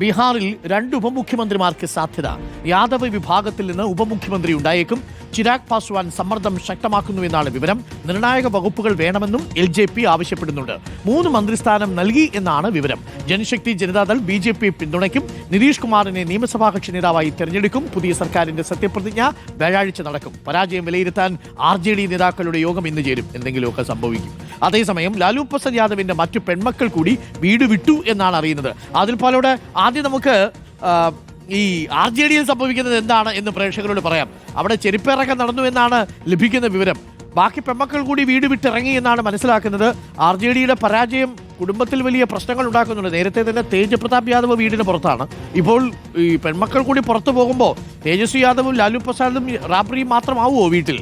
ബീഹാറിൽ 2 ഉപമുഖ്യമന്ത്രിമാർക്ക് സാധ്യത. യാദവ് വിഭാഗത്തിൽ നിന്ന് ഉപമുഖ്യമന്ത്രി ഉണ്ടായേക്കും. ചിരാഗ് പാസ്വാൻ സമ്മർദ്ദം ശക്തമാക്കുന്നുവെന്നാണ് വിവരം. നിർണായക വകുപ്പുകൾ വേണമെന്നും LJP ആവശ്യപ്പെടുന്നുണ്ട്. 3 മന്ത്രിസ്ഥാനം നൽകി എന്നാണ് വിവരം. ജനശക്തി ജനതാദൾ BJP പിന്തുണയ്ക്കും. നിതീഷ് കുമാറിനെ നിയമസഭാ കക്ഷി നേതാവായി തെരഞ്ഞെടുക്കും. പുതിയ സർക്കാരിന്റെ സത്യപ്രതിജ്ഞ വ്യാഴാഴ്ച നടക്കും. പരാജയം വിലയിരുത്താൻ RJD നേതാക്കളുടെ യോഗം ഇന്ന് ചേരും. എന്തെങ്കിലുമൊക്കെ സംഭവിക്കും. അതേസമയം ലാലു പ്രസാദ് യാദവിന്റെ മറ്റു പെൺമക്കൾ കൂടി വീട് വിട്ടു എന്നാണ് അറിയുന്നത്. അതിൽ പാലോട് ആദ്യം നമുക്ക് ഈ RJDയിൽ സംഭവിക്കുന്നത് എന്താണ് എന്ന് പ്രേക്ഷകരോട് പറയാം. അവിടെ ചെരുപ്പിറക്കം നടന്നു എന്നാണ് ലഭിക്കുന്ന വിവരം. ബാക്കി പെൺമക്കൾ കൂടി വീട് വിട്ടിറങ്ങി എന്നാണ് മനസ്സിലാക്കുന്നത്. RJDയുടെ പരാജയം കുടുംബത്തിൽ വലിയ പ്രശ്നങ്ങൾ ഉണ്ടാക്കുന്നുണ്ട്. നേരത്തെ തന്നെ തേജ് പ്രതാപ് യാദവ് വീടിന് പുറത്താണ്. ഇപ്പോൾ ഈ പെൺമക്കൾ കൂടി പുറത്തു പോകുമ്പോൾ തേജസ്വി യാദവും ലാലു പ്രസാദും റാബ്രിയും മാത്രമാവുമോ വീട്ടിൽ?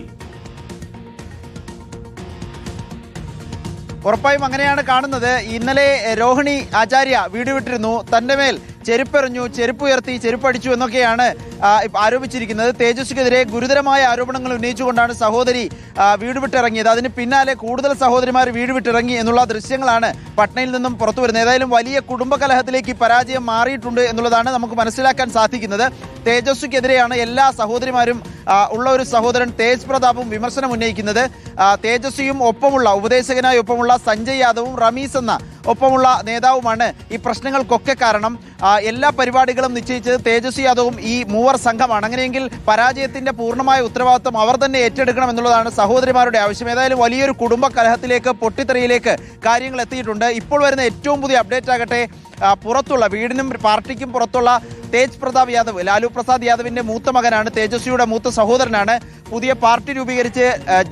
ഉറപ്പായും അങ്ങനെയാണ് കാണുന്നത്. ഇന്നലെ രോഹിണി ആചാര്യ വീട് വിട്ടിരുന്നു. തന്റെ മേൽ ചെരുപ്പെറിഞ്ഞു, ചെരുപ്പുയർത്തി, ചെരുപ്പടിച്ചു എന്നൊക്കെയാണ് ആരോപിച്ചിരിക്കുന്നത്. തേജസ്വിക്കെതിരെ ഗുരുതരമായ ആരോപണങ്ങൾ ഉന്നയിച്ചുകൊണ്ടാണ് സഹോദരി വീട് വിട്ടിറങ്ങിയത്. അതിന് പിന്നാലെ കൂടുതൽ സഹോദരിമാർ വീട് വിട്ടിറങ്ങി എന്നുള്ള ദൃശ്യങ്ങളാണ് പട്നയിൽ നിന്നും പുറത്തു വരുന്നത്. ഏതായാലും വലിയ കുടുംബകലഹത്തിലേക്ക് പരാജയം മാറിയിട്ടുണ്ട് എന്നുള്ളതാണ് നമുക്ക് മനസ്സിലാക്കാൻ സാധിക്കുന്നത്. തേജസ്വിക്കെതിരെയാണ് എല്ലാ സഹോദരിമാരും ഉള്ള ഒരു സഹോദരൻ തേജ് പ്രതാപും വിമർശനം ഉന്നയിക്കുന്നത്. തേജസ്വിയും ഒപ്പമുള്ള ഉപദേശകനായി ഒപ്പമുള്ള സഞ്ജയ് യാദവും റമീസ് എന്ന ഒപ്പമുള്ള നേതാവുമാണ് ഈ പ്രശ്നങ്ങൾക്കൊക്കെ കാരണം. എല്ലാ പരിപാടികളും നിശ്ചയിച്ചത് തേജസ്വി യാദവും ഈ മൂവർ സംഘമാണ്. അങ്ങനെയെങ്കിൽ പരാജയത്തിന്റെ പൂർണ്ണമായ ഉത്തരവാദിത്വം അവർ തന്നെ ഏറ്റെടുക്കണം എന്നുള്ളതാണ് സഹോദരിമാരുടെ ആവശ്യം. ഏതായാലും വലിയൊരു കുടുംബ കലഹത്തിലേക്ക്, പൊട്ടിത്തെറിയിലേക്ക് കാര്യങ്ങൾ എത്തിയിട്ടുണ്ട്. ഇപ്പോൾ വരുന്ന ഏറ്റവും പുതിയ അപ്ഡേറ്റ് ആകട്ടെ, പുറത്തുള്ള വീടിനും പാർട്ടിക്കും പുറത്തുള്ള തേജ് പ്രതാപ് യാദവ്, ലാലു പ്രസാദ് യാദവിന്റെ മൂത്ത മകനാണ്, തേജസ്വിയുടെ മൂത്ത സഹോദരനാണ്. പുതിയ പാർട്ടി രൂപീകരിച്ച്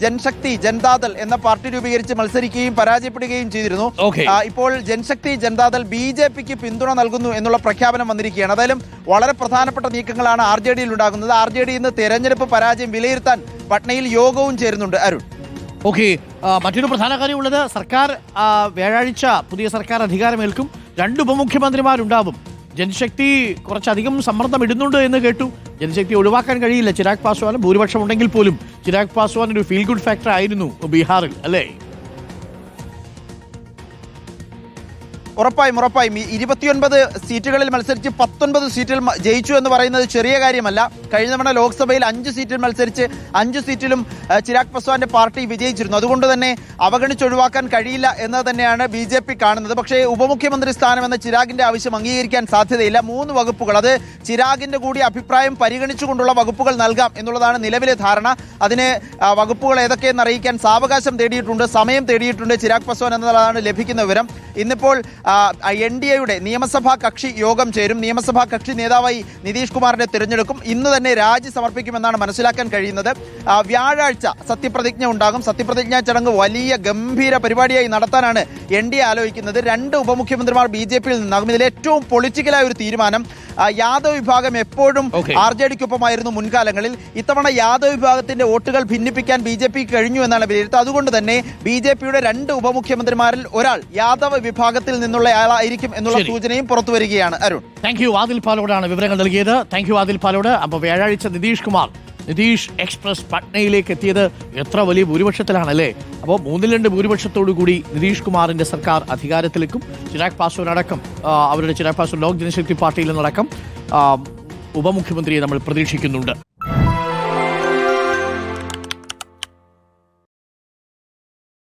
ജനശക്തി ജനതാദൾ എന്ന പാർട്ടി രൂപീകരിച്ച് മത്സരിക്കുകയും പരാജയപ്പെടുകയും ചെയ്തിരുന്നു. ഇപ്പോൾ ജനശക്തി ജനതാദൾ BJPക്ക് പിന്തുണ നൽകുന്നു എന്നുള്ള പ്രഖ്യാപനം വന്നിരിക്കുകയാണ്. അതായാലും വളരെ പ്രധാനപ്പെട്ട നീക്കങ്ങളാണ് RJDയിൽ ഉണ്ടാകുന്നത്. RJD ഇന്ന് തെരഞ്ഞെടുപ്പ് പരാജയം വിലയിരുത്താൻ പട്നയിൽ യോഗവും ചേരുന്നുണ്ട്. അരുൺ, മറ്റൊരു പ്രധാന കാര്യമുള്ളത്, സർക്കാർ വ്യാഴാഴ്ച പുതിയ സർക്കാർ അധികാരമേൽക്കും. 2 ഉപമുഖ്യമന്ത്രിമാരുണ്ടാവും. ജനശക്തി കുറച്ചധികം സമ്മർദ്ദം ഇടുന്നുണ്ട് എന്ന് കേട്ടു. ജനശക്തി ഒഴിവാക്കാൻ കഴിയില്ല. ചിരാഗ് പാസ്വാൻ ഭൂരിപക്ഷം ഉണ്ടെങ്കിൽ പോലും ചിരാഗ് പാസ്വാൻ ഒരു ഫീൽ ഗുഡ് ഫാക്ടർ ആയിരുന്നു ബീഹാറിൽ, അല്ലേ? ഉറപ്പായും 29 സീറ്റുകളിൽ മത്സരിച്ച് 19 സീറ്റിൽ ജയിച്ചു എന്ന് പറയുന്നത് ചെറിയ കാര്യമല്ല. കഴിഞ്ഞ തവണ ലോക്സഭയിൽ 5 സീറ്റിൽ മത്സരിച്ച് 5 സീറ്റിലും ചിരാഗ് പാസ്വാന്റെ പാർട്ടി വിജയിച്ചിരുന്നു. അതുകൊണ്ട് തന്നെ അവഗണിച്ചൊഴിവാക്കാൻ കഴിയില്ല എന്ന് തന്നെയാണ് BJP കാണുന്നത്. പക്ഷേ ഉപമുഖ്യമന്ത്രി സ്ഥാനം എന്ന ചിരാഗിന്റെ ആവശ്യം അംഗീകരിക്കാൻ സാധ്യതയില്ല. 3 വകുപ്പുകൾ, അത് ചിരാഗിന്റെ കൂടി അഭിപ്രായം പരിഗണിച്ചുകൊണ്ടുള്ള വകുപ്പുകൾ നൽകാം എന്നുള്ളതാണ് നിലവിലെ ധാരണ. അതിന് വകുപ്പുകൾ ഏതൊക്കെയെന്ന് അറിയിക്കാൻ സാവകാശം തേടിയിട്ടുണ്ട്, സമയം തേടിയിട്ടുണ്ട് ചിരാഗ് പാസ്വാൻ എന്നതാണ് ലഭിക്കുന്ന വിവരം. ഇന്നിപ്പോൾ NDAയുടെ നിയമസഭാ കക്ഷി യോഗം ചേരും. നിയമസഭാ കക്ഷി നേതാവായി നിതീഷ് കുമാറിനെ തിരഞ്ഞെടുക്കും. ഇന്ന് തന്നെ രാജി സമർപ്പിക്കുമെന്നാണ് മനസ്സിലാക്കാൻ കഴിയുന്നത്. വ്യാഴാഴ്ച സത്യപ്രതിജ്ഞ ഉണ്ടാകും. സത്യപ്രതിജ്ഞാ ചടങ്ങ് വലിയ ഗംഭീര പരിപാടിയായി നടത്താനാണ് NDA ആലോചിക്കുന്നത്. 2 ഉപമുഖ്യമന്ത്രിമാർ BJPയിൽ നിന്നാകും. ഇതിൽ ഏറ്റവും പൊളിറ്റിക്കലായ ഒരു തീരുമാനം, യാദവ് വിഭാഗം എപ്പോഴും RJDക്കൊപ്പമായിരുന്നു മുൻകാലങ്ങളിൽ. ഇത്തവണ യാദവ് വിഭാഗത്തിന്റെ വോട്ടുകൾ ഭിന്നിപ്പിക്കാൻ BJPക്ക് കഴിഞ്ഞു എന്നാണ് വിലയിരുത്തുന്നത്. അതുകൊണ്ട് തന്നെ BJPയുടെ 2 ഉപമുഖ്യമന്ത്രിമാരിൽ ഒരാൾ യാദവ് വിഭാഗത്തിൽ നിന്നുള്ള ആളായിരിക്കും എന്നുള്ള സൂചനയും പുറത്തു വരികയാണ്. Arun, thank you. ആദിൽ പാലോടാണ് വിവരങ്ങൾ നൽകിയത്. Thank you Adil Palode. അപ്പോൾ വ്യാഴാഴ്ച നിതീഷ് എക്സ്പ്രസ് പട്നയിലേക്ക് എത്തിയത് എത്ര വലിയ ഭൂരിപക്ഷത്തിലാണല്ലേ? അപ്പോൾ 3-2 ഭൂരിപക്ഷത്തോടു കൂടി നിതീഷ് കുമാറിന്റെ സർക്കാർ അധികാരത്തിലേക്കും. ചിരാഗ് പാസ്വാൻ അടക്കം അവരുടെ ചിരാഗ് പാസ്വാൻ ലോക് ജനശക്തി പാർട്ടിയിൽ നിന്നടക്കം ഉപമുഖ്യമന്ത്രിയെ നമ്മൾ പ്രതീക്ഷിക്കുന്നുണ്ട്.